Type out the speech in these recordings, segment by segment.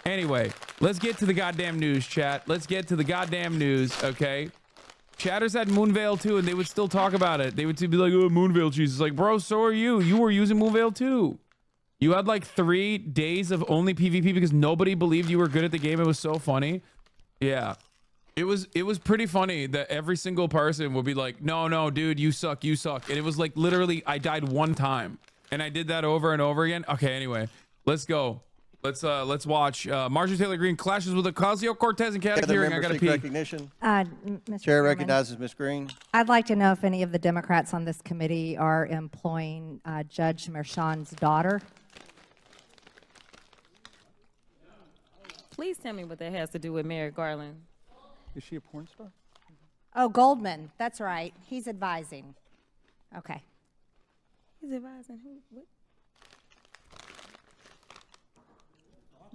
Anyway, let's get to the goddamn news, chat. Let's get to the goddamn news, okay? Chatters had Moonveil too, and they would still talk about it. They would be like, oh, Moonveil cheese. It's like, bro, so are you. You were using Moonveil too. You had like 3 days of only PvP because nobody believed you were good at the game. It was so funny. Yeah. It was pretty funny that every single person would be like, no, dude, you suck. And it was like literally I died 1 time. And I did that over and over again. Okay, anyway, let's go. Let's watch Marjorie Taylor Greene clashes with Ocasio-Cortez in Catholic hearing. I gotta pee. Recognition. Mr. Chair Chairman, recognizes Ms. Greene. I'd like to know if any of the Democrats on this committee are employing Judge Merchan's daughter. Please tell me what that has to do with Merrick Garland. Is she a porn star? Oh, Goldman. That's right. He's advising. Okay. He's advising who? What?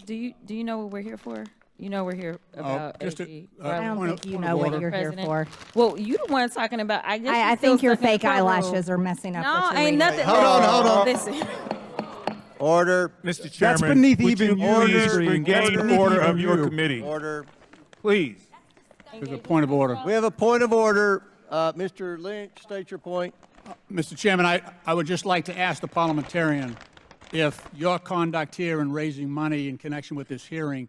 Do you know what we're here for? You know we're here about AG. I don't think you know what you're here for. Well, you the one talking about. I guess I think your fake eyelashes are messing up. No, what you're ain't reading. nothing. Hold on. Listen. Order. Mr. Chairman, That's beneath would even you your please history. regain order of your committee? Order. Please. There's a point of order. We have a point of order. Mr. Lynch, state your point. Mr. Chairman, I would just like to ask the parliamentarian if your conduct here in raising money in connection with this hearing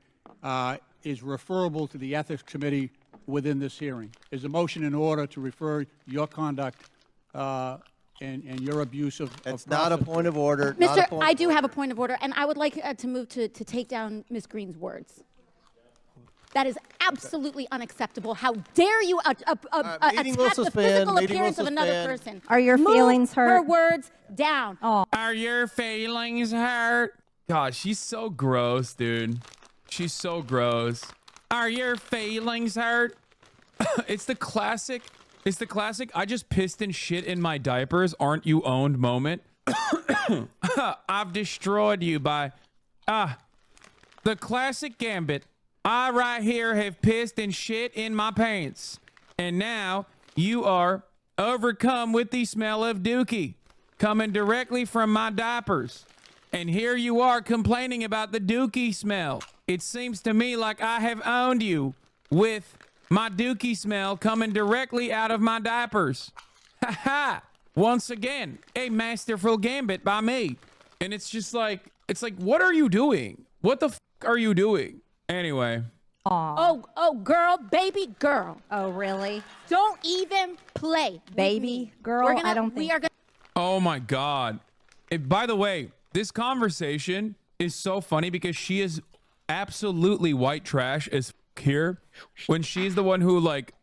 is referable to the Ethics Committee within this hearing. Is a motion in order to refer your conduct and your abuse of It's not a point of order. I do have a point of order, and I would like to move to take down Ms. Greene's words. That is absolutely unacceptable. How dare you attack the physical appearance of another person? Are your feelings hurt? Her words down. Oh. Are your feelings hurt? God, she's so gross, dude. She's so gross. Are your feelings hurt? It's the classic. I just pissed and shit in my diapers. Aren't you owned moment? I've destroyed you by the classic gambit. I right here have pissed and shit in my pants. And now you are overcome with the smell of dookie coming directly from my diapers. And here you are complaining about the dookie smell. It seems to me like I have owned you with my dookie smell coming directly out of my diapers. Ha ha! Once again, a masterful gambit by me. And it's just like, what are you doing? What the f are you doing? Anyway. Oh, girl, baby girl. Oh, really? Don't even play. Baby girl? I don't think. Oh my God. By the way, this conversation is so funny because she is absolutely white trash as here when she's the one who like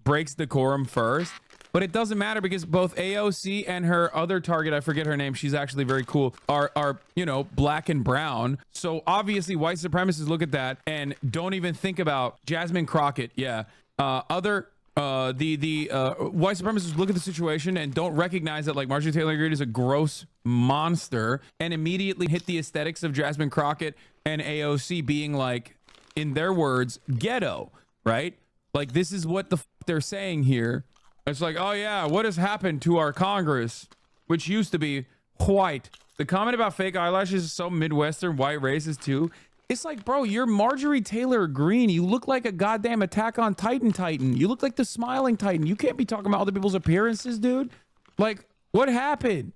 breaks decorum first. But it doesn't matter because both AOC and her other target, I forget her name, she's actually very cool, are you know, black and brown. So obviously white supremacists look at that and don't even think about Jasmine Crockett. Yeah. The white supremacists look at the situation and don't recognize that like Marjorie Taylor Greene is a gross monster and immediately hit the aesthetics of Jasmine Crockett and AOC being like, in their words, ghetto, right? Like this is what the f they're saying here. It's like, oh yeah, what has happened to our Congress, which used to be white? The comment about fake eyelashes is so Midwestern white racist too. It's like, bro, you're Marjorie Taylor Greene. You look like a goddamn Attack on Titan. You look like the smiling Titan. You can't be talking about other people's appearances, dude. Like, what happened?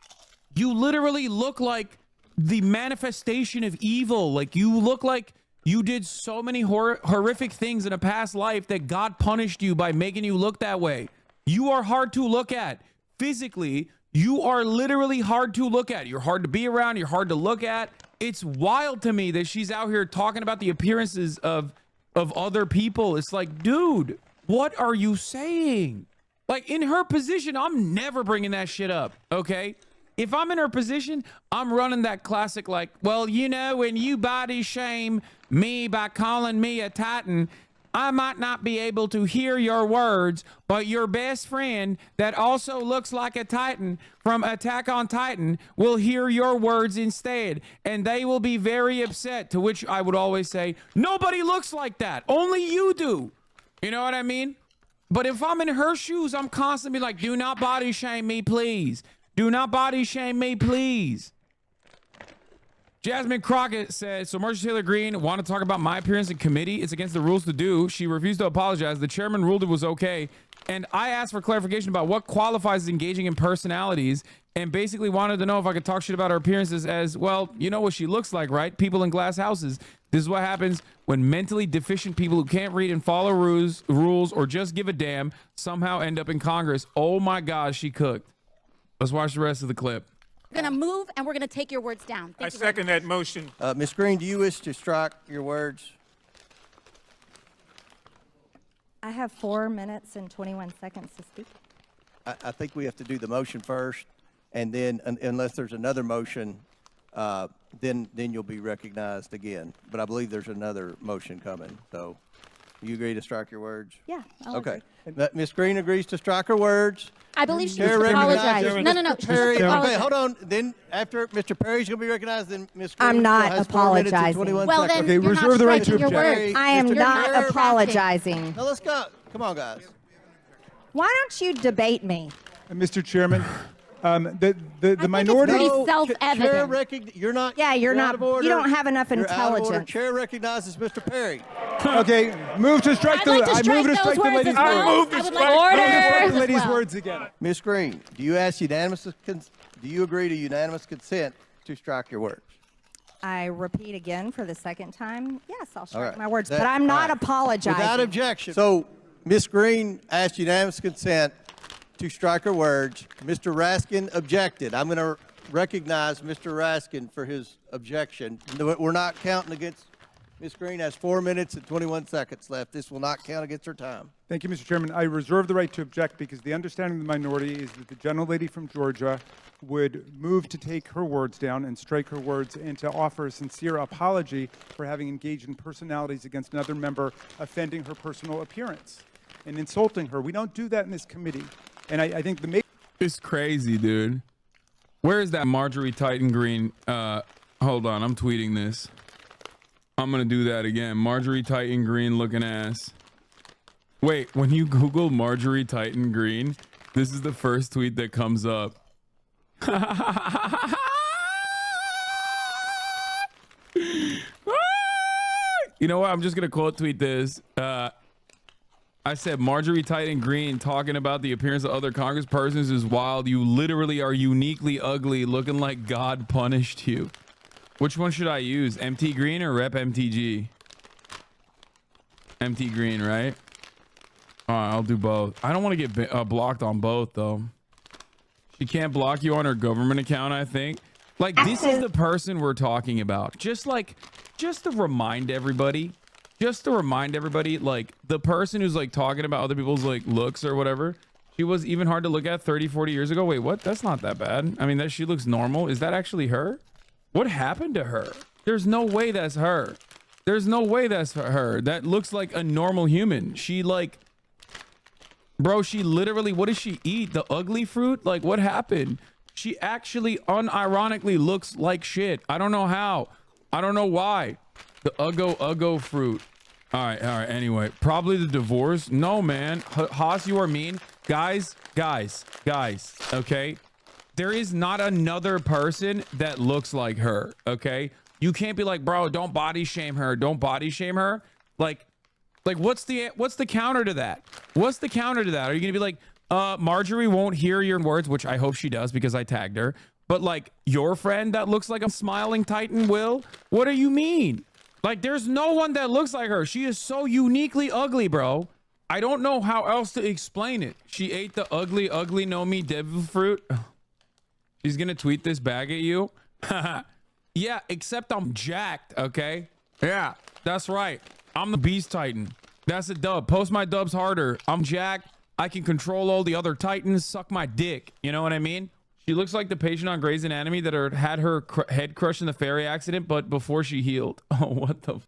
You literally look like the manifestation of evil. Like, you look like you did so many horrific things in a past life that God punished you by making you look that way. You are hard to look at. Physically, you are literally hard to look at. You're hard to be around. You're hard to look at. It's wild to me that she's out here talking about the appearances of other people. It's like, dude, what are you saying? Like, in her position, I'm never bringing that shit up, okay? If I'm in her position, I'm running that classic like, well, you know, when you body shame me by calling me a Titan, I might not be able to hear your words, but your best friend that also looks like a Titan from Attack on Titan will hear your words instead, and they will be very upset, to which I would always say, nobody looks like that. Only you do. You know what I mean? But if I'm in her shoes, I'm constantly like, do not body shame me, please. Do not body shame me, please. Jasmine Crockett said, so Marjorie Taylor Greene want to talk about my appearance in committee. It's against the rules to do. She refused to apologize. The chairman ruled it was okay. And I asked for clarification about what qualifies as engaging in personalities and basically wanted to know if I could talk shit about her appearances as, well, you know what she looks like, right? People in glass houses. This is what happens when mentally deficient people who can't read and follow rules or just give a damn somehow end up in Congress. Oh my God, she cooked. Let's watch the rest of the clip. We're going to move and we're going to take your words down. I second that motion. Ms. Green, do you wish to strike your words? I have 4 minutes and 21 seconds to speak. I think we have to do the motion first, and then unless there's another motion, then you'll be recognized again. But I believe there's another motion coming. So you agree to strike your words? Yeah, I'll Okay. agree. Ms. Green agrees to strike her words. I believe she Chair needs to apologize. recognizes No, Mr. she Perry. needs to apologize. Okay, hold on. Then after Mr. Perry's going to be recognized, then Ms. Green I'm not has 4 minutes and apologizing. 21 Well, seconds. then you're reserve not the right to striking your object. words. I am Mr. not Perry. apologizing. Now let's go. Come on, guys. Why don't you debate me? Mr. Chairman, the It's minority. pretty Chair self-evident. you're not. Yeah, you're out not. of order. You don't have enough You're out of order. intelligence. Chair recognizes Mr. Perry. Okay, move to strike I'd the. like to I strike move to those strike the words lady's as well. I move words. to I would strike like those to Strike strike the those lady's as well. words again. Ms. Green, do you ask unanimous? Do you agree to unanimous consent to strike your words? I repeat again for the second time. Yes, I'll All strike right. my words, That- but I'm not all right. apologizing. Without objection. So Ms. Green asked unanimous consent to strike her words. Mr. Raskin objected. I'm going to recognize Mr. Raskin for his objection. We're not counting against. Ms. Green has 4 minutes and 21 seconds left. This will not count against her time. Thank you, Mr. Chairman. I reserve the right to object because the understanding of the minority is that the gentlelady from Georgia would move to take her words down and strike her words and to offer a sincere apology for having engaged in personalities against another member, offending her personal appearance and insulting her. We don't do that in this committee. And I think the It's crazy, dude. Where is that Marjorie Titan Green? Hold on, I'm tweeting this. I'm gonna do that again. Marjorie Titan Green looking ass. Wait, when you Google Marjorie Titan Green, this is the first tweet that comes up. You know what? I'm just gonna quote tweet this. I said Marjorie Titan Green talking about the appearance of other congresspersons is wild. You literally are uniquely ugly, looking like God punished you. Which one should I use? MT Green or Rep MTG? MT Green, right? All right, I'll do both. I don't want to get blocked on both, though. She can't block you on her government account, I think. Like, this is the person we're talking about. Just to remind everybody, like, the person who's, like, talking about other people's, like, looks or whatever, she was even hard to look at 30, 40 years ago. Wait, what? That's not that bad. I mean, she looks normal. Is that actually her? What happened to her? There's no way that's her. There's no way that's her. That looks like a normal human. She, like... Bro, she literally, what does she eat? The ugly fruit? Like, what happened? She actually unironically looks like shit. I don't know how. I don't know why. The Uggo fruit. All right. Anyway, probably the divorce. No, man. Haas, you are mean. Guys. Okay. There is not another person that looks like her. Okay. You can't be like, bro, don't body shame her. Don't body shame her. Like, what's the counter to that? What's the counter to that? Are you gonna be like, Marjorie won't hear your words, which I hope she does because I tagged her. But like your friend that looks like a smiling Titan will? What do you mean? Like, there's no one that looks like her. She is so uniquely ugly, bro. I don't know how else to explain it. She ate the ugly no me devil fruit. She's gonna tweet this bag at you. Yeah, except I'm jacked, okay? Yeah, that's right. I'm the Beast Titan. That's a dub. Post my dubs harder. I'm jacked. I can control all the other Titans. Suck my dick. You know what I mean? She looks like the patient on Grey's Anatomy that had her head crushed in the ferry accident, but before she healed. Oh, what the...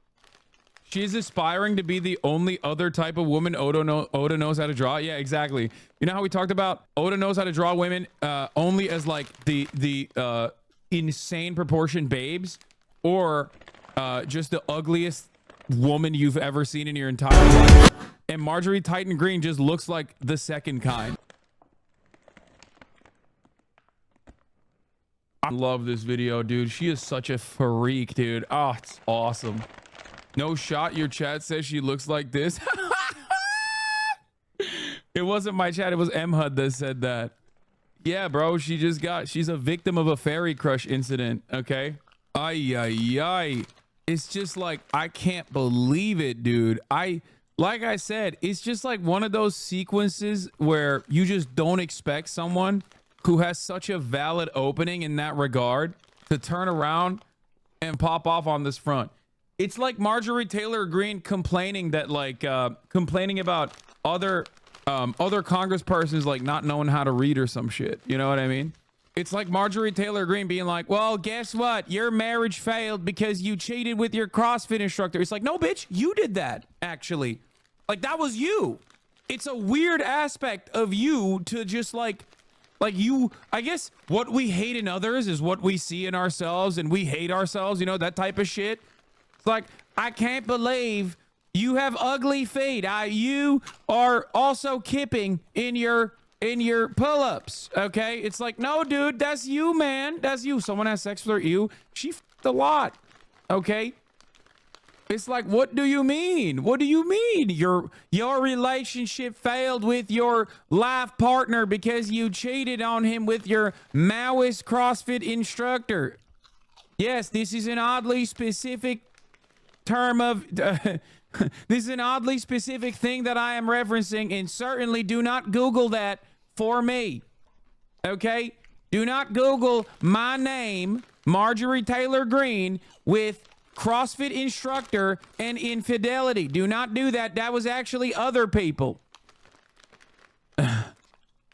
She's aspiring to be the only other type of woman Oda knows how to draw. Yeah, exactly. You know how we talked about Oda knows how to draw women only as like the insane proportion babes, or just the ugliest woman you've ever seen in your entire life. And Marjorie Titan Green just looks like the second kind. I love this video, dude. She is such a freak, dude. Oh, it's awesome. No shot. Your chat says she looks like this. It wasn't my chat. It was MHUD that said that. Yeah, bro. She's a victim of a fairy crush incident. Okay. Ay, ay, ay. It's just like, I can't believe it, dude. Like I said, it's just like one of those sequences where you just don't expect someone who has such a valid opening in that regard to turn around and pop off on this front. It's like Marjorie Taylor Greene complaining that complaining about other congresspersons like not knowing how to read or some shit. You know what I mean? It's like Marjorie Taylor Greene being like, well, guess what? Your marriage failed because you cheated with your CrossFit instructor. It's like, no, bitch, you did that, actually. Like, that was you. It's a weird aspect of you to just like you, I guess what we hate in others is what we see in ourselves, and we hate ourselves, you know, that type of shit. It's like, I can't believe you have ugly feet. You are also kipping in your pull-ups. Okay. It's like, no, dude, that's you, man. That's you. Someone has sex with her. She f***ed a lot. Okay. It's like, what do you mean? What do you mean? Your relationship failed with your life partner because you cheated on him with your Maoist CrossFit instructor. Yes, this is an oddly specific term of this is an oddly specific thing that I am referencing, and certainly do not Google that for me. Okay? Do not Google my name, Marjorie Taylor Greene, with CrossFit instructor and infidelity. Do not do that. That was actually other people.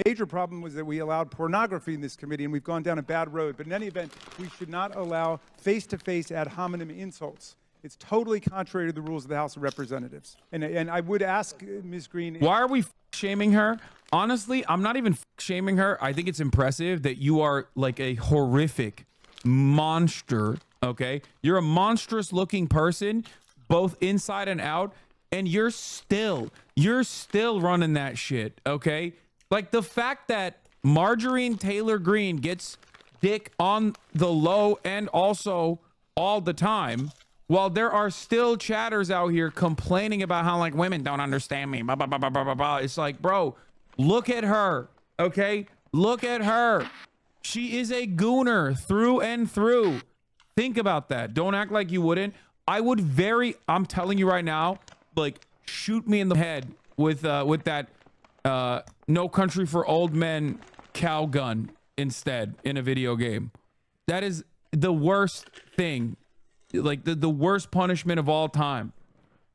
Major problem was that we allowed pornography in this committee, and we've gone down a bad road. But in any event, we should not allow face-to-face ad hominem insults. It's totally contrary to the rules of the House of Representatives. And I would ask Ms. Greene... Why are we shaming her? Honestly, I'm not even shaming her. I think it's impressive that you are like a horrific monster, okay? You're a monstrous looking person, both inside and out, and you're still running that shit, okay? Like, the fact that Marjorie Taylor Greene gets dick on the low and also all the time, while there are still chatters out here complaining about how like women don't understand me, blah, blah, blah, blah, blah, blah, blah. It's like, bro, look at her, okay? Look at her. She is a gooner through and through. Think about that. Don't act like you wouldn't. I'm telling you right now, like, shoot me in the head with that No Country for Old Men cow gun instead in a video game. That is the worst thing. Like the worst punishment of all time.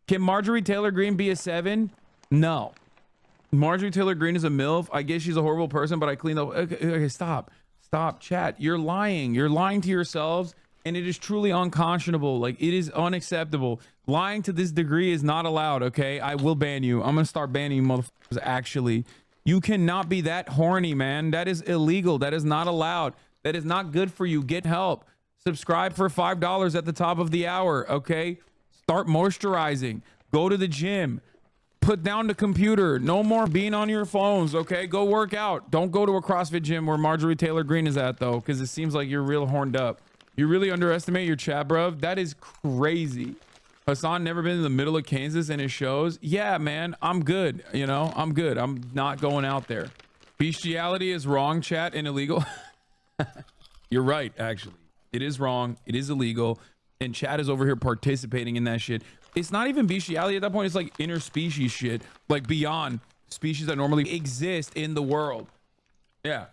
Can Marjorie Taylor Greene be a 7? No. Marjorie Taylor Greene is a MILF. I guess she's a horrible person, but I cleaned up. Okay, stop, chat. You're lying. You're lying to yourselves, and it is truly unconscionable. Like, it is unacceptable. Lying to this degree is not allowed. Okay, I will ban you. I'm gonna start banning you, motherfuckers. Actually, you cannot be that horny, man. That is illegal. That is not allowed. That is not good for you. Get help. Subscribe for $5 at the top of the hour, okay? Start moisturizing. Go to the gym. Put down the computer. No more being on your phones, okay? Go work out. Don't go to a CrossFit gym where Marjorie Taylor Greene is at, though, because it seems like you're real horned up. You really underestimate your chat, bruv. That is crazy. HASAN never been in the middle of Kansas and it shows. Yeah, man, I'm good. You know, I'm good. I'm not going out there. Bestiality is wrong, chat, and illegal. You're right, actually. It is wrong. It is illegal. And chat is over here participating in that shit. It's not even bestiality at that point. It's like interspecies shit. Like beyond species that normally exist in the world. Yeah.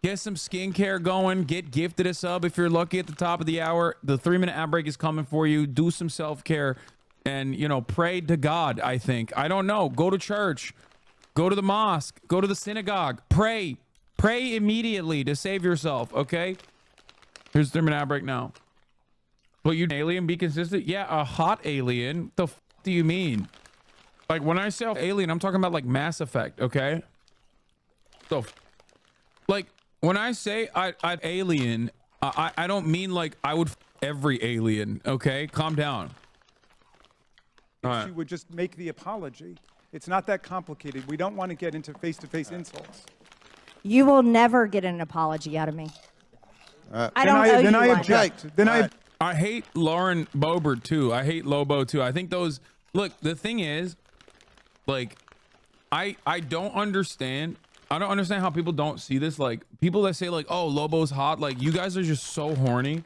Get some skincare going. Get gifted a sub if you're lucky at the top of the hour. The 3-minute ad break is coming for you. Do some self-care. And, you know, pray to God, I think. I don't know. Go to church. Go to the mosque. Go to the synagogue. Pray. Pray immediately to save yourself, okay? Here's the 3-minute ad break now. But you alien, be consistent? Yeah, a hot alien. The f do you mean? Like, when I say alien, I'm talking about like Mass Effect, okay? So, like, when I say I'd alien, I don't mean like I would f every alien, okay? Calm down. All right. She would just make the apology. It's not that complicated. We don't want to get into face-to-face insults. You will never get an apology out of me. I don't owe you Then I one. object. Then I hate Lauren Boebert too. I hate Lobo too. I think those, look, the thing is, like, I don't understand. I don't understand how people don't see this. Like, people that say like, oh, Lobo's hot. Like, you guys are just so horny.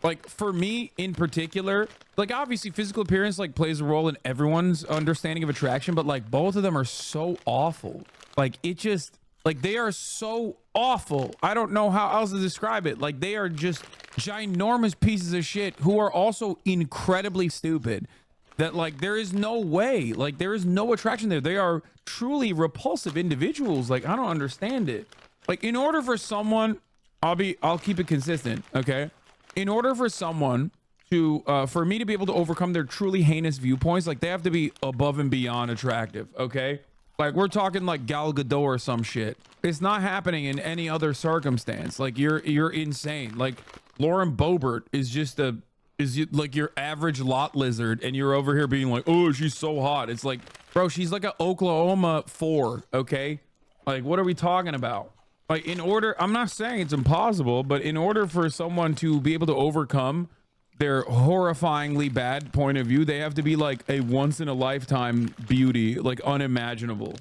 Like, for me in particular, like, obviously physical appearance like plays a role in everyone's understanding of attraction, but like both of them are so awful. Like, it just, like, they are so awful. I don't know how else to describe it. Like, they are just ginormous pieces of shit who are also incredibly stupid. That, like, there is no way, like, there is no attraction there. They are truly repulsive individuals. Like, I don't understand it. Like, in order for someone, I'll keep it consistent, okay? In order for someone to, for me to be able to overcome their truly heinous viewpoints, like, they have to be above and beyond attractive, okay? Like, we're talking like Gal Gadot or some shit. It's not happening in any other circumstance. Like, you're insane. Like, Lauren Boebert is just like your average lot lizard, and you're over here being like, oh, she's so hot. It's like, bro, she's like an Oklahoma 4, okay? Like, what are we talking about? Like, in order, I'm not saying it's impossible, but in order for someone to be able to overcome their horrifyingly bad point of view, they have to be like a once in a lifetime beauty, like unimaginable.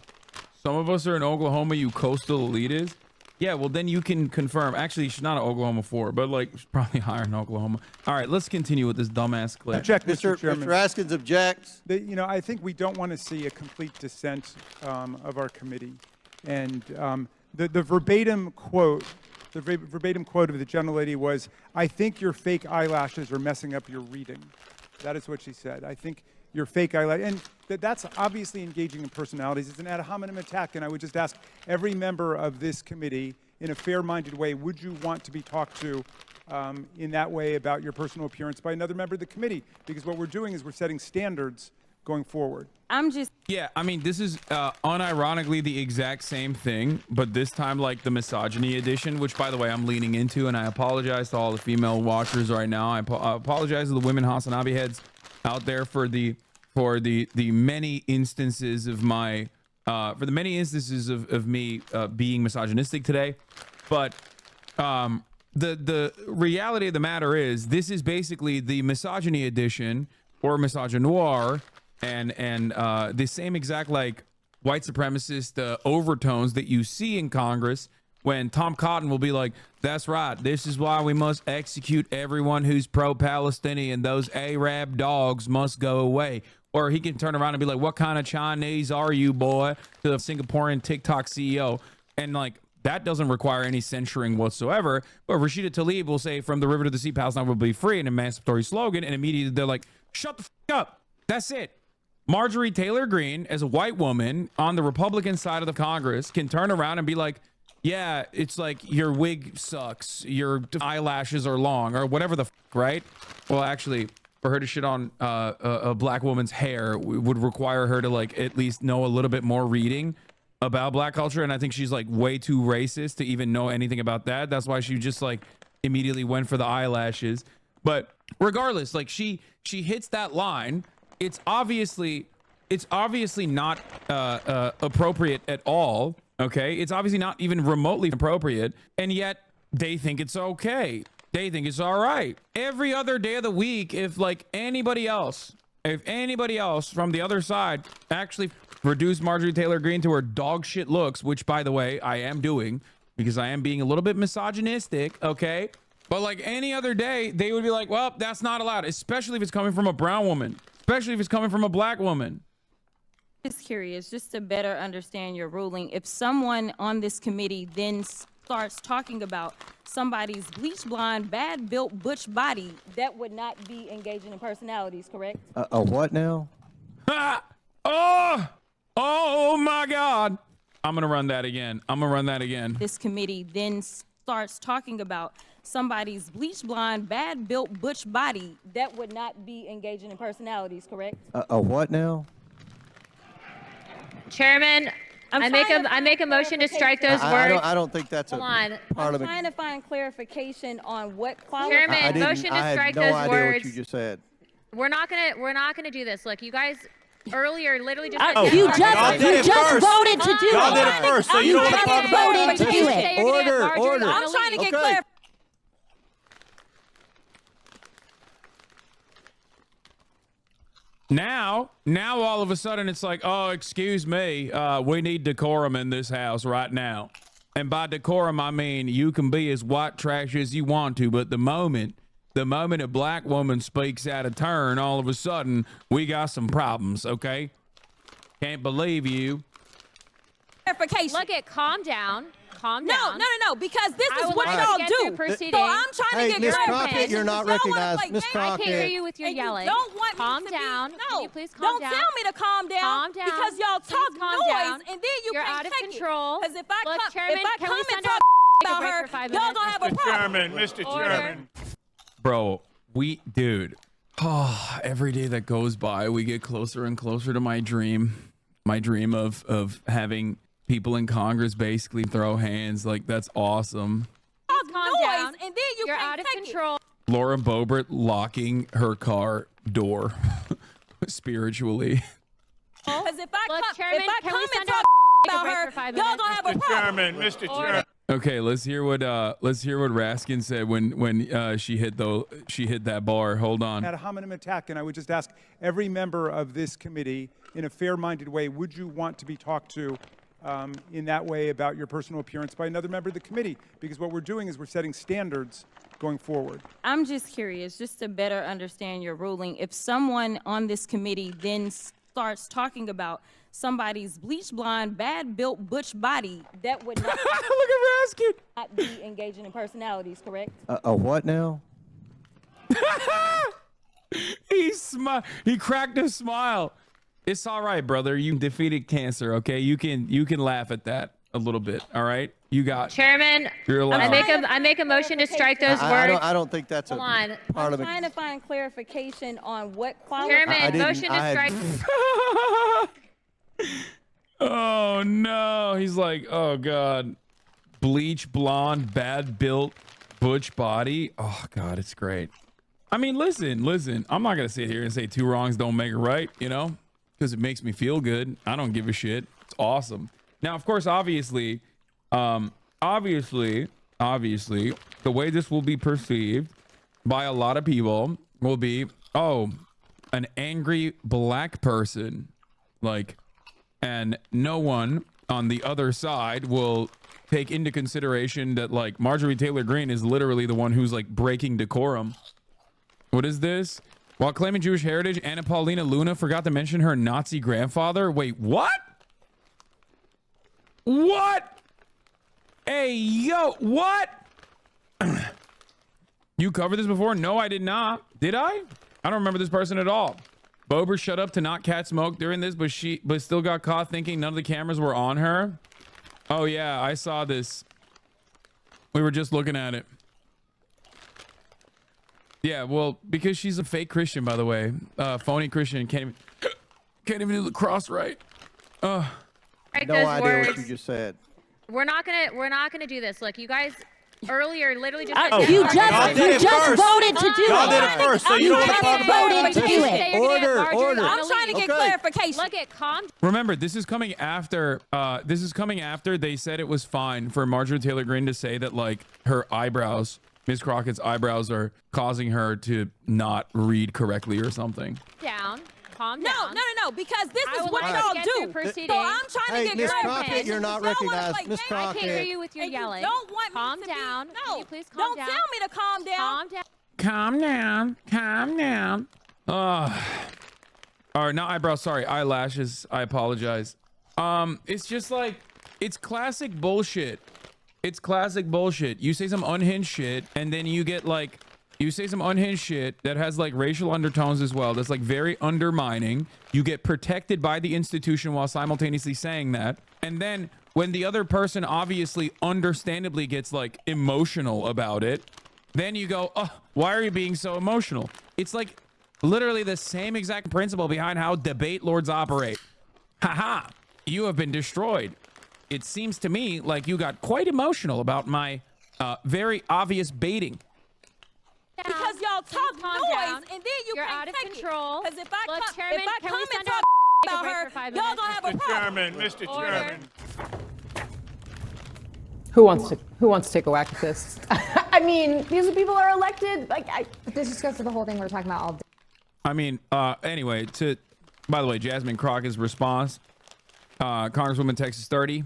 Some of us are in Oklahoma, you coastal elitists. Yeah, well, then you can confirm. Actually, she's not an Oklahoma 4, but like she's probably higher in Oklahoma. All right, let's continue with this dumbass clip. Object, Mr. Chairman. Mr. Raskins objects. You know, I think we don't want to see a complete dissent of our committee. And the verbatim quote of the gentlelady was, "I think your fake eyelashes are messing up your reading." That is what she said. I think your fake eyelash, and that's obviously engaging in personalities. It's an ad hominem attack, and I would just ask every member of this committee, in a fair-minded way, would you want to be talked to in that way about your personal appearance by another member of the committee? Because what we're doing is we're setting standards going forward. Yeah, I mean, this is unironically the exact same thing, but this time like the misogyny edition, which, by the way, I'm leaning into, and I apologize to all the female watchers right now. I apologize to the women Hasanabi heads out there for the many instances of my of me being misogynistic today. But the reality of the matter is, this is basically the misogyny edition or misogynoir, and the same exact like white supremacist overtones that you see in Congress when Tom Cotton will be like, that's right, this is why we must execute everyone who's pro-Palestinian. Those Arab dogs must go away. Or he can turn around and be like, what kind of Chinese are you, boy, to the Singaporean TikTok CEO. And like, that doesn't require any censuring whatsoever. But Rashida Tlaib will say, from the river to the sea, Palestine will be free, an emancipatory slogan. And immediately they're like, shut the f up. That's it. Marjorie Taylor Greene, as a white woman on the Republican side of the Congress, can turn around and be like, yeah, it's like your wig sucks, your eyelashes are long, or whatever the f, right? Well, actually, for her to shit on a black woman's hair would require her to like at least know a little bit more reading about black culture, and I think she's like way too racist to even know anything about that. That's why she just like immediately went for the eyelashes. But regardless, like she hits that line. It's obviously not appropriate at all. Okay, it's obviously not even remotely appropriate, and yet they think it's okay. They think it's all right. Every other day of the week, if anybody else from the other side actually reduced Marjorie Taylor Greene to her dog shit looks, which, by the way, I am doing because I am being a little bit misogynistic, okay? But like any other day, they would be like, well, that's not allowed, especially if it's coming from a brown woman, especially if it's coming from a black woman. Just curious, just to better understand your ruling, if someone on this committee then starts talking about somebody's bleach blonde, bad built butch body, that would not be engaging in personalities, correct? A what now? Oh my God. I'm gonna run that again. This committee then starts talking about somebody's bleach blonde, bad built butch body, that would not be engaging in personalities, correct? A what now? Chairman, I make a motion to strike those words. I don't think that's Hold on. I'm trying to find clarification on what quality. Chairman, motion to strike those words. I had no idea what you just said. We're not gonna do this. Look, you guys earlier literally just You just voted to do it. Y'all did it first, so you don't want to talk about it. voted to do it. Order. I'm trying to get clarification. Now all of a sudden it's like, oh, excuse me, we need decorum in this house right now. And by decorum, I mean you can be as white trash as you want to, but the moment a black woman speaks out of turn, all of a sudden we got some problems, okay? Can't believe you. Clarification. Look it, calm down. Calm No, down. because this I is would what like to y'all get do. through proceedings. So I'm trying to Hey, get Ms. clarification. Crockett, you're not Y'all wanna recognized. play Ms. games. I can't hear Crockett. you with your And you yelling. don't want me Calm to down. Be, Can no, you please calm don't down? tell me to calm down. Calm down. Because y'all Please talk calm noise, down. and then you You're can't out of take control. Because if I Look, come, Chairman, if I can come we and send talk a about break her, for 5 y'all minutes? gonna have a Mr. problem. Chairman, Mr. Order. Chairman. Bro, every day that goes by, we get closer and closer to my dream of having people in Congress basically throw hands. Like, that's awesome. Talk Calm noise, down. and then you You're can't out of take control. Laura Boebert locking her car door spiritually. Because if I Look, come, Chairman, if I can come we and send talk a about break her, for 5 y'all minutes? gonna have a Mr. problem. Chairman, Mr. Order. Chairman. Okay, let's hear what Raskin said when she hit that bar. Hold on. Had a hominem attack, and I would just ask every member of this committee, in a fair-minded way, would you want to be talked to in that way about your personal appearance by another member of the committee? Because what we're doing is we're setting standards going forward. I'm just curious, just to better understand your ruling. If someone on this committee then starts talking about somebody's bleach blonde, bad built butch body, that would not, Look at Raskin. not be engaging in personalities, correct? A what now? He cracked a smile. It's all right, brother. You defeated cancer. Okay, you can laugh at that a little bit. All right, you got. Chairman, You're allowed. I make a motion to strike those words. I don't think that's a Hold on. I'm parliament. trying to find clarification on what quality. Chairman, motion to I had- strike. Oh no, he's like, oh god, bleach blonde, bad built, butch body. Oh god, it's great. I mean, listen. I'm not gonna sit here and say two wrongs don't make a right, you know, because it makes me feel good. I don't give a shit. It's awesome. Now, of course, obviously, the way this will be perceived by a lot of people will be, oh, an angry black person, like. And no one on the other side will take into consideration that, like, Marjorie Taylor Greene is literally the one who's, like, breaking decorum. What is this? While claiming Jewish heritage, Anna Paulina Luna forgot to mention her Nazi grandfather. Wait, what? What? Hey, yo, what? You covered this before? No, I did not. Did I? I don't remember this person at all. Boebert shut up to not catch smoke during this, but still got caught thinking none of the cameras were on her. Oh yeah, I saw this. We were just looking at it. Yeah, well, because she's a fake Christian, by the way, phony Christian, can't even do the cross right. No Those idea words. what you just said. We're not gonna do this. Look, you guys earlier literally just. You just voted to do Y'all did it. it first, so you don't want to talk about it. Voted to do it. Order. I'm trying to get clarification. Look at calm. Remember, this is coming after. They said it was fine for Marjorie Taylor Greene to say that, like, her eyebrows, Ms. Crockett's eyebrows, are causing her to not read correctly or something. Down. Calm No, down. because this I is would what like to y'all get do. through proceedings. So I'm trying to Hey, get Ms. clarification. Crockett, you're not Y'all wanna recognized. play Ms. games, I can't hear Crockett. you with your and yelling. You don't want Calm me to down. Be, Can no, you please calm don't down? tell me to calm down. Calm down. Calm down. All right, not eyebrows. Sorry, eyelashes. I apologize. It's just like, it's classic bullshit. It's classic bullshit. You say some unhinged shit, and then you get, like, you say some unhinged shit that has, like, racial undertones as well. That's, like, very undermining. You get protected by the institution while simultaneously saying that. And then when the other person obviously understandably gets, like, emotional about it, then you go, oh, why are you being so emotional? It's like literally the same exact principle behind how debate lords operate. Haha, you have been destroyed. It seems to me like you got quite emotional about my very obvious baiting. Because y'all talk calm noise, down. and then you You're can't out of take control. Because if I Look, come, Chairman, if I can come we and send talk a about break her, for 5 y'all minutes? gonna have a Mr. problem. Chairman, Mr. Order. Chairman. Who wants to take a whack at this? I mean, these people are elected. Like, this just goes to the whole thing we're talking about all day. I mean, anyway, by the way, Jasmine Crockett's response, Congresswoman Texas 30.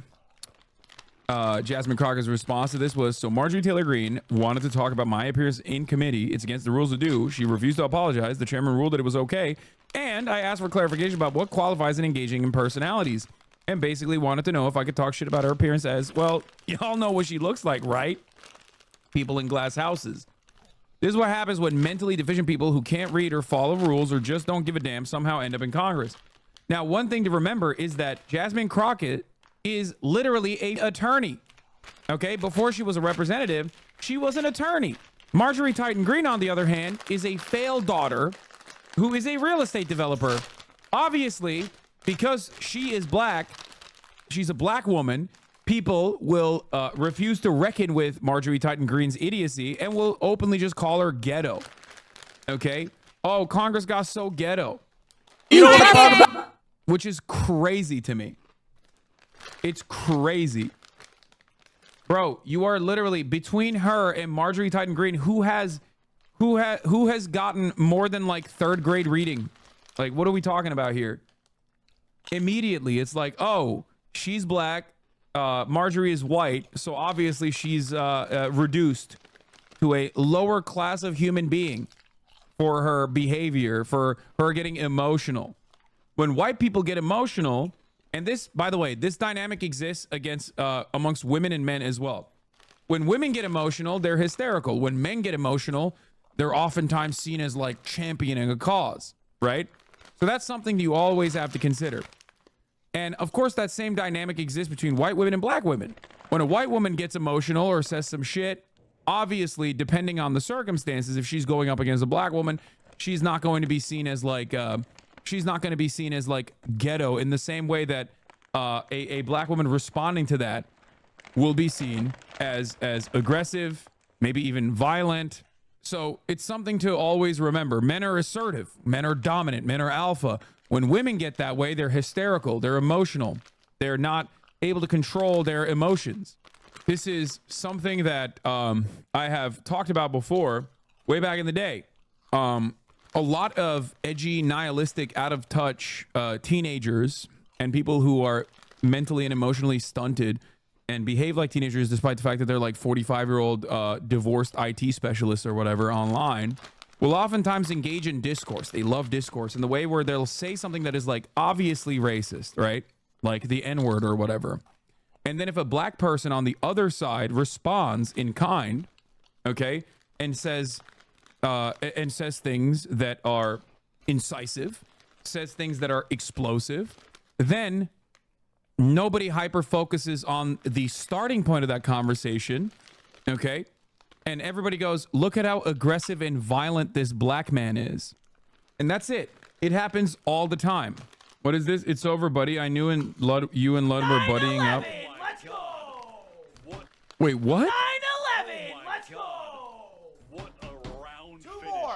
Jasmine Crockett's response to this was, so Marjorie Taylor Greene wanted to talk about my appearance in committee. It's against the rules to do. She refused to apologize. The chairman ruled that it was okay. And I asked for clarification about what qualifies in engaging in personalities, and basically wanted to know if I could talk shit about her appearance as, well, y'all know what she looks like, right? People in glass houses. This is what happens when mentally deficient people who can't read or follow rules or just don't give a damn somehow end up in Congress. Now, one thing to remember is that Jasmine Crockett is literally an attorney. Okay, before she was a representative, she was an attorney. Marjorie Titan Greene, on the other hand, is a failed daughter who is a real estate developer. Obviously, because she is black, she's a black woman, people will refuse to reckon with Marjorie Titan Greene's idiocy and will openly just call her ghetto. Okay? Oh, Congress got so ghetto. Which is crazy to me. It's crazy. Bro, you are literally between her and Marjorie Titan Greene, who has gotten more than like 3rd grade reading. Like, what are we talking about here? Immediately, it's like, oh, she's black, Marjorie is white, so obviously she's reduced to a lower class of human being for her behavior, for her getting emotional. When white people get emotional, and this, by the way, this dynamic exists against amongst women and men as well. When women get emotional, they're hysterical. When men get emotional, they're oftentimes seen as like championing a cause, right? So that's something you always have to consider. And of course, that same dynamic exists between white women and black women. When a white woman gets emotional or says some shit, obviously, depending on the circumstances, if she's going up against a black woman, she's not going to be seen as like ghetto in the same way that a black woman responding to that will be seen as aggressive, maybe even violent. So it's something to always remember. Men are assertive, men are dominant, men are alpha. When women get that way, they're hysterical, they're emotional, they're not able to control their emotions. This is something that I have talked about before, way back in the day. A lot of edgy, nihilistic, out of touch teenagers and people who are mentally and emotionally stunted and behave like teenagers, despite the fact that they're like 45-year-old divorced IT specialists or whatever online, will oftentimes engage in discourse. They love discourse in the way where they'll say something that is like obviously racist, right? Like the N-word or whatever. And then if a black person on the other side responds in kind, okay, and says things that are incisive, says things that are explosive, then nobody hyper focuses on the starting point of that conversation, okay? And everybody goes, look at how aggressive and violent this black man is. And that's it. It happens all the time. What is this? It's over, buddy. I knew you and Lud were buddying up. Let's go. Wait, what? 9/11. Let's go. What a round Two finish. more.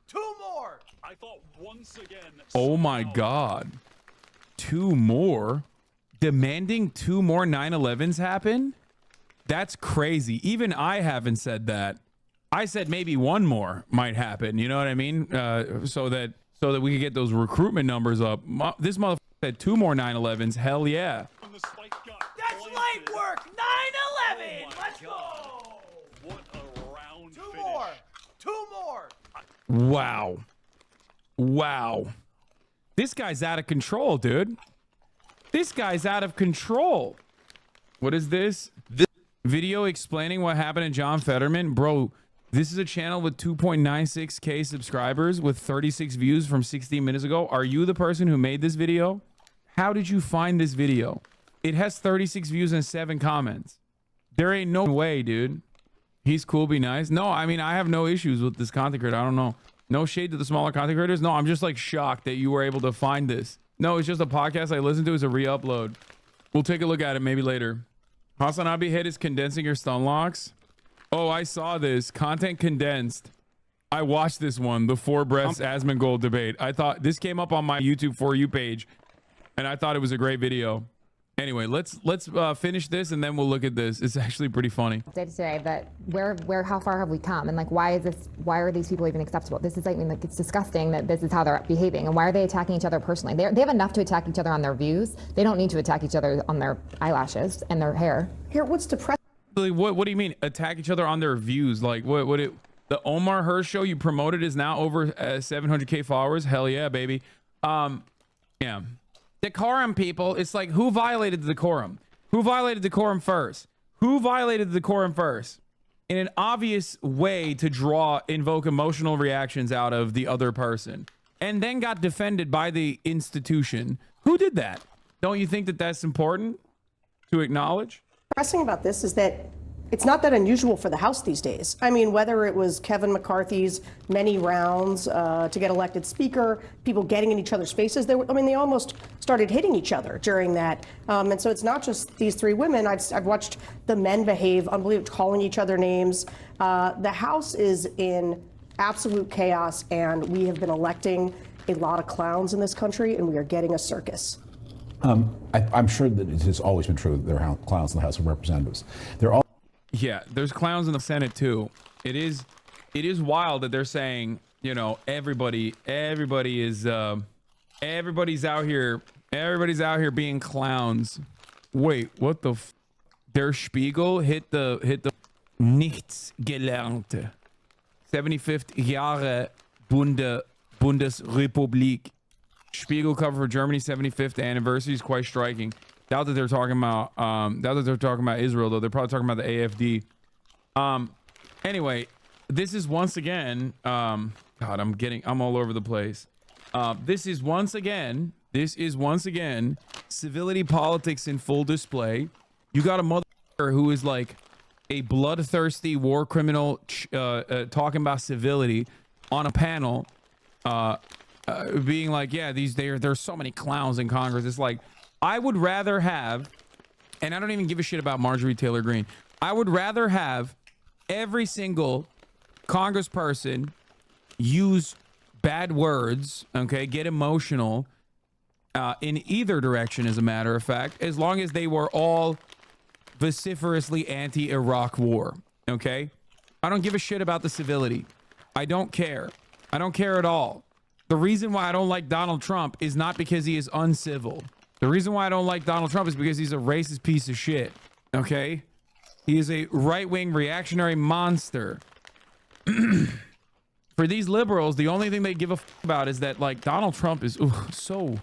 Two more. I thought once again. Oh my God. 2 more? Demanding 2 more 9/11s happen? That's crazy. Even I haven't said that. I said maybe 1 more might happen. You know what I mean? So that we could get those recruitment numbers up. This motherfucker said 2 more 9/11s. Hell yeah. That's light work. 9/11. Let's go. What a round Two finish. more. 2 more. Wow. Wow. This guy's out of control, dude. This guy's out of control. What is this? Video explaining what happened to John Fetterman. Bro, this is a channel with 2.96K subscribers with 36 views from 16 minutes ago. Are you the person who made this video? How did you find this video? It has 36 views and 7 comments. There ain't no way, dude. He's cool, be nice. No, I mean, I have no issues with this content creator. I don't know. No shade to the smaller content creators. No, I'm just like shocked that you were able to find this. No, it's just a podcast I listened to. It's a re-upload. We'll take a look at it maybe later. Hasan Abi head is condensing your stun locks. Oh, I saw this. Content condensed. I watched this one, the 4 breaths Asmongold debate. I thought this came up on my YouTube For You page, and I thought it was a great video. Anyway, let's finish this and then we'll look at this. It's actually pretty funny. Day to day, but how far have we come? And like, why are these people even acceptable? This is like it's disgusting that this is how they're behaving. And why are they attacking each other personally? They have enough to attack each other on their views. They don't need to attack each other on their eyelashes and their hair. Here, what's depressing? What do you mean attack each other on their views? Like the Omar Hirsch show you promoted is now over 700K followers. Hell yeah, baby. Yeah. Decorum, people. It's like, who violated the decorum? Who violated decorum first? Who violated the decorum first? In an obvious way to invoke emotional reactions out of the other person, and then got defended by the institution. Who did that? Don't you think that that's important to acknowledge? Pressing about this is that it's not that unusual for the House these days. I mean, whether it was Kevin McCarthy's many rounds to get elected speaker, people getting in each other's faces, they almost started hitting each other during that. And so it's not just these three women. I've watched the men behave unbelievably, calling each other names. The House is in absolute chaos, and we have been electing a lot of clowns in this country, and we are getting a circus. I'm sure that it has always been true that there are clowns in the House of Representatives. They're all. Yeah, there's clowns in the Senate too. It is wild that they're saying, you know, everybody's out here being clowns. Wait, what the Der Spiegel hit the nichts gelernt. 75th Jahre Bundesrepublik. Spiegel cover for Germany's 75th anniversary is quite striking. Doubt that they're talking about Israel, though. They're probably talking about the AFD. Anyway, this is once again, God, I'm all over the place. This is once again civility politics in full display. You got a motherfucker who is like a bloodthirsty war criminal talking about civility on a panel, being like, yeah, there's so many clowns in Congress. It's like, I would rather have, and I don't even give a shit about Marjorie Taylor Greene, I would rather have every single congressperson use bad words, okay, get emotional in either direction, as a matter of fact, as long as they were all vociferously anti-Iraq war, okay? I don't give a shit about the civility. I don't care. I don't care at all. The reason why I don't like Donald Trump is not because he is uncivil. The reason why I don't like Donald Trump is because he's a racist piece of shit, okay? He is a right-wing reactionary monster. For these liberals, the only thing they give a fuck about is that, like, Donald Trump is so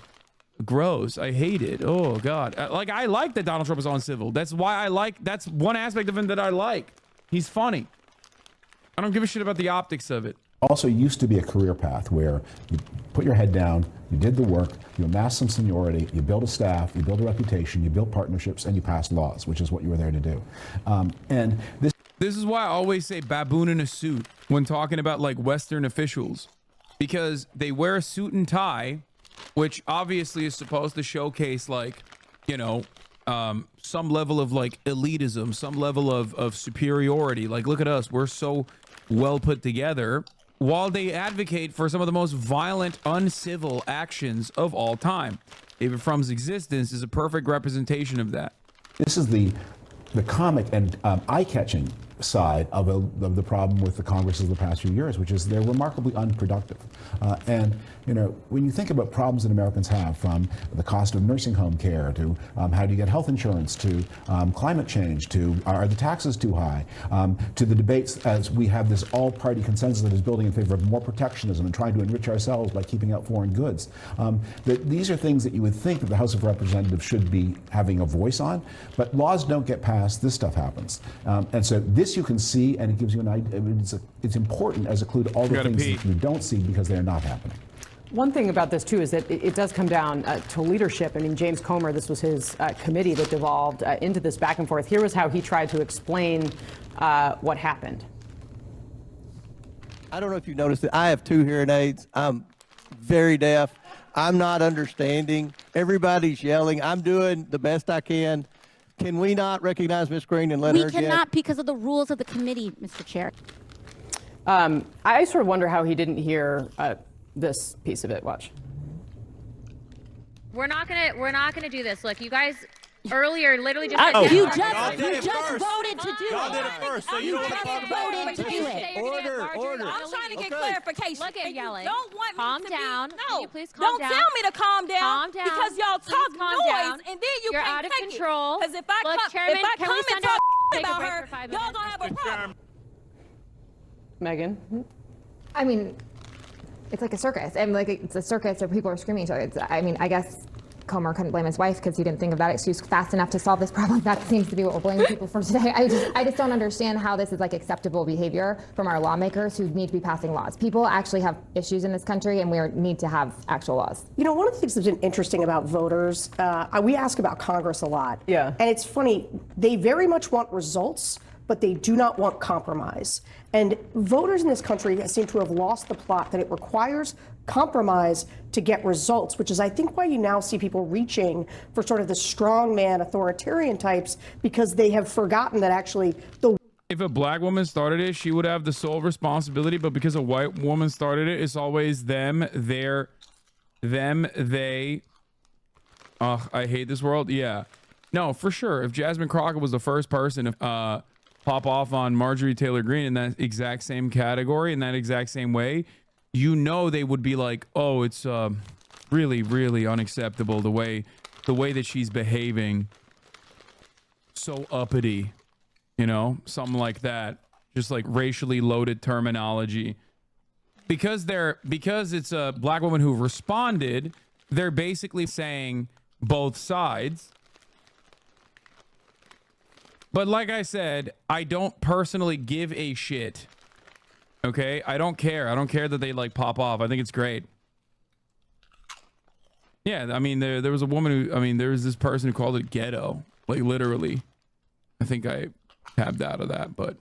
gross. I hate it. Oh, God. I like that Donald Trump is uncivil. That's one aspect of him that I like. He's funny. I don't give a shit about the optics of it. Also used to be a career path where you put your head down, you did the work, you amassed some seniority, you built a staff, you built a reputation, you built partnerships, and you passed laws, which is what you were there to do. And this is why I always say baboon in a suit when talking about like Western officials, because they wear a suit and tie, which obviously is supposed to showcase, like, you know, some level of like elitism, some level of superiority. Like, look at us, we're so well put together, while they advocate for some of the most violent, uncivil actions of all time. David Fromm's existence is a perfect representation of that. This is the comic and eye-catching side of the problem with the Congresses of the past few years, which is they're remarkably unproductive. And, you know, when you think about problems that Americans have, from the cost of nursing home care to how do you get health insurance, to climate change, to are the taxes too high, to the debates as we have this all-party consensus that is building in favor of more protectionism and trying to enrich ourselves by keeping out foreign goods. These are things that you would think that the House of Representatives should be having a voice on, but laws don't get passed, this stuff happens. And so this you can see, and it gives you an idea. It's important as a clue to all the things that you don't see because they're not happening. One thing about this, too, is that it does come down to leadership. I mean, James Comer, this was his committee that devolved into this back and forth. Here was how he tried to explain what happened. I don't know if you noticed it. I have 2 hearing aids. I'm very deaf. I'm not understanding. Everybody's yelling. I'm doing the best I can. Can we not recognize Ms. Green and let her get? We cannot, because of the rules of the committee, Mr. Chair. I sort of wonder how he didn't hear this piece of it. Watch. We're not gonna do this. Look, you guys earlier literally just Oh. said You that- just voted to do Y'all it. did it first, so you don't want to talk about it. Voted to do it. Order. I'm trying to get Okay. clarification. Look at and you yelling. don't want Calm me to down. Be, Can no, you please calm don't down? tell me to calm down. Calm down. Because y'all Please talk calm noise, down. and then you You're can't out of take control. Because if I Look, come, Chairman, if I can come we and send talk take a about break her, for 5 y'all minutes? gonna have a problem. Megan? I mean, it's like a circus. And like it's a circus where people are screaming at each other. I mean, I guess Comer couldn't blame his wife because he didn't think of that excuse fast enough to solve this problem. That seems to be what we're blaming people for today. I just don't understand how this is like acceptable behavior from our lawmakers who need to be passing laws. People actually have issues in this country, and we need to have actual laws. You know, one of the things that's been interesting about voters, we ask about Congress a lot. Yeah. And it's funny, they very much want results, but they do not want compromise. And voters in this country seem to have lost the plot that it requires compromise to get results, which is, I think, why you now see people reaching for sort of the strongman authoritarian types, because they have forgotten that actually the If a black woman started it, she would have the sole responsibility, but because a white woman started it, it's always them, they. Ugh, I hate this world. Yeah. No, for sure. If Jasmine Crockett was the first person to pop off on Marjorie Taylor Greene in that exact same category, in that exact same way, you know they would be like, oh, it's really, really unacceptable the way that she's behaving. So uppity, you know, something like that. Just like racially loaded terminology. Because it's a black woman who responded, they're basically saying both sides. But like I said, I don't personally give a shit. Okay? I don't care. I don't care that they like pop off. I think it's great. Yeah, I mean, there was a woman who, I mean, there was this person who called it ghetto. Like literally. I think I tabbed out of that, but.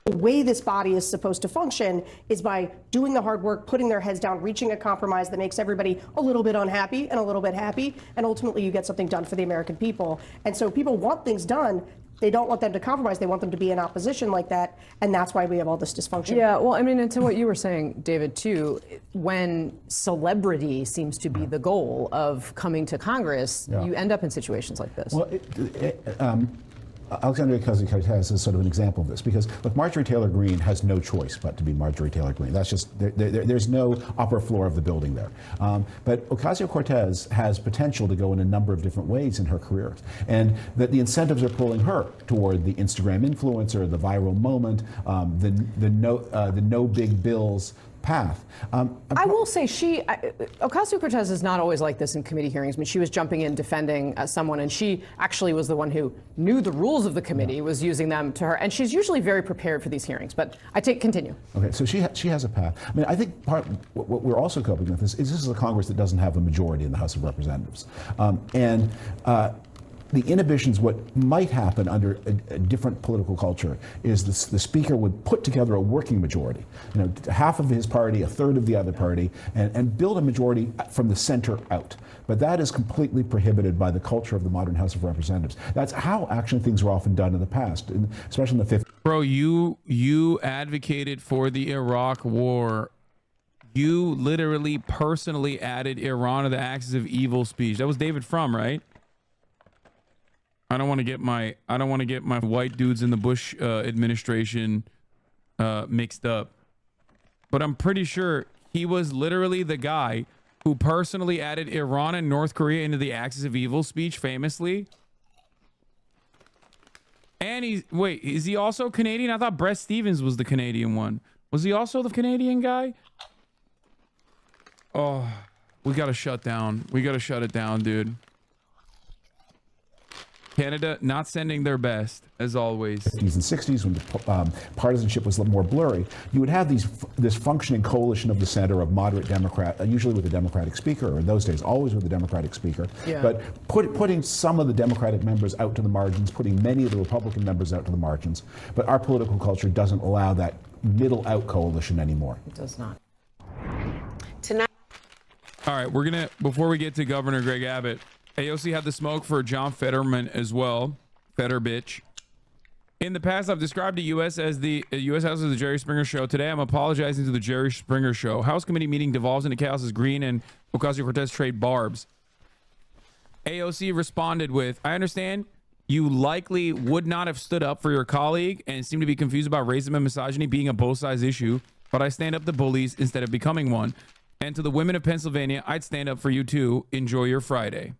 The way this body is supposed to function is by doing the hard work, putting their heads down, reaching a compromise that makes everybody a little bit unhappy and a little bit happy, and ultimately you get something done for the American people. And so people want things done. They don't want them to compromise. They want them to be in opposition like that, and that's why we have all this dysfunction. Yeah, well, I mean, and to what you were saying, David, too, when celebrity seems to be the goal of coming to Congress, you end up in situations like this. Well, Alexandria Ocasio-Cortez is sort of an example of this, because look, Marjorie Taylor Greene has no choice but to be Marjorie Taylor Greene. That's just there's no upper floor of the building there. But Ocasio-Cortez has potential to go in a number of different ways in her career, and that the incentives are pulling her toward the Instagram influencer, the viral moment, the no big bills path. I will say Ocasio-Cortez is not always like this in committee hearings. I mean, she was jumping in defending someone, and she actually was the one who knew the rules of the committee, was using them to her, and she's usually very prepared for these hearings. But continue. Okay, so she has a path. I mean, I think what we're also coping with is this is a Congress that doesn't have a majority in the House of Representatives, the inhibitions, what might happen under a different political culture is the speaker would put together a working majority, you know, half of his party, a third of the other party, and build a majority from the center out. But that is completely prohibited by the culture of the modern House of Representatives. That's how actually things were often done in the past, especially in the 50s. Bro, you advocated for the Iraq War. You literally personally added Iran to the axis of evil speech. That was David Frum, right? I don't want to get my white dudes in the Bush administration mixed up, but I'm pretty sure he was literally the guy who personally added Iran and North Korea into the axis of evil speech famously. And is he also Canadian? I thought Brett Stevens was the Canadian one. Was he also the Canadian guy? Oh, we gotta shut down. We gotta shut it down, dude. Canada not sending their best, as always. 50s and 60s, when the partisanship was a little more blurry, you would have this functioning coalition of the center of moderate Democrat, usually with a Democratic speaker, or in those days, always with a Democratic speaker. Yeah. But putting some of the Democratic members out to the margins, putting many of the Republican members out to the margins. But our political culture doesn't allow that middle-out coalition anymore. It does not. Tonight. All right, we're gonna, before we get to Governor Greg Abbott, AOC had the smoke for John Fetterman as well. Fetter bitch. In the past, I've described the U.S. as the U.S. House as the Jerry Springer Show. Today, I'm apologizing to the Jerry Springer Show. House committee meeting devolves into chaos as Green and Ocasio-Cortez trade barbs. AOC responded with, I understand you likely would not have stood up for your colleague and seem to be confused about racism and misogyny being a both sides issue, but I stand up to bullies instead of becoming one. And to the women of Pennsylvania, I'd stand up for you too. Enjoy your Friday.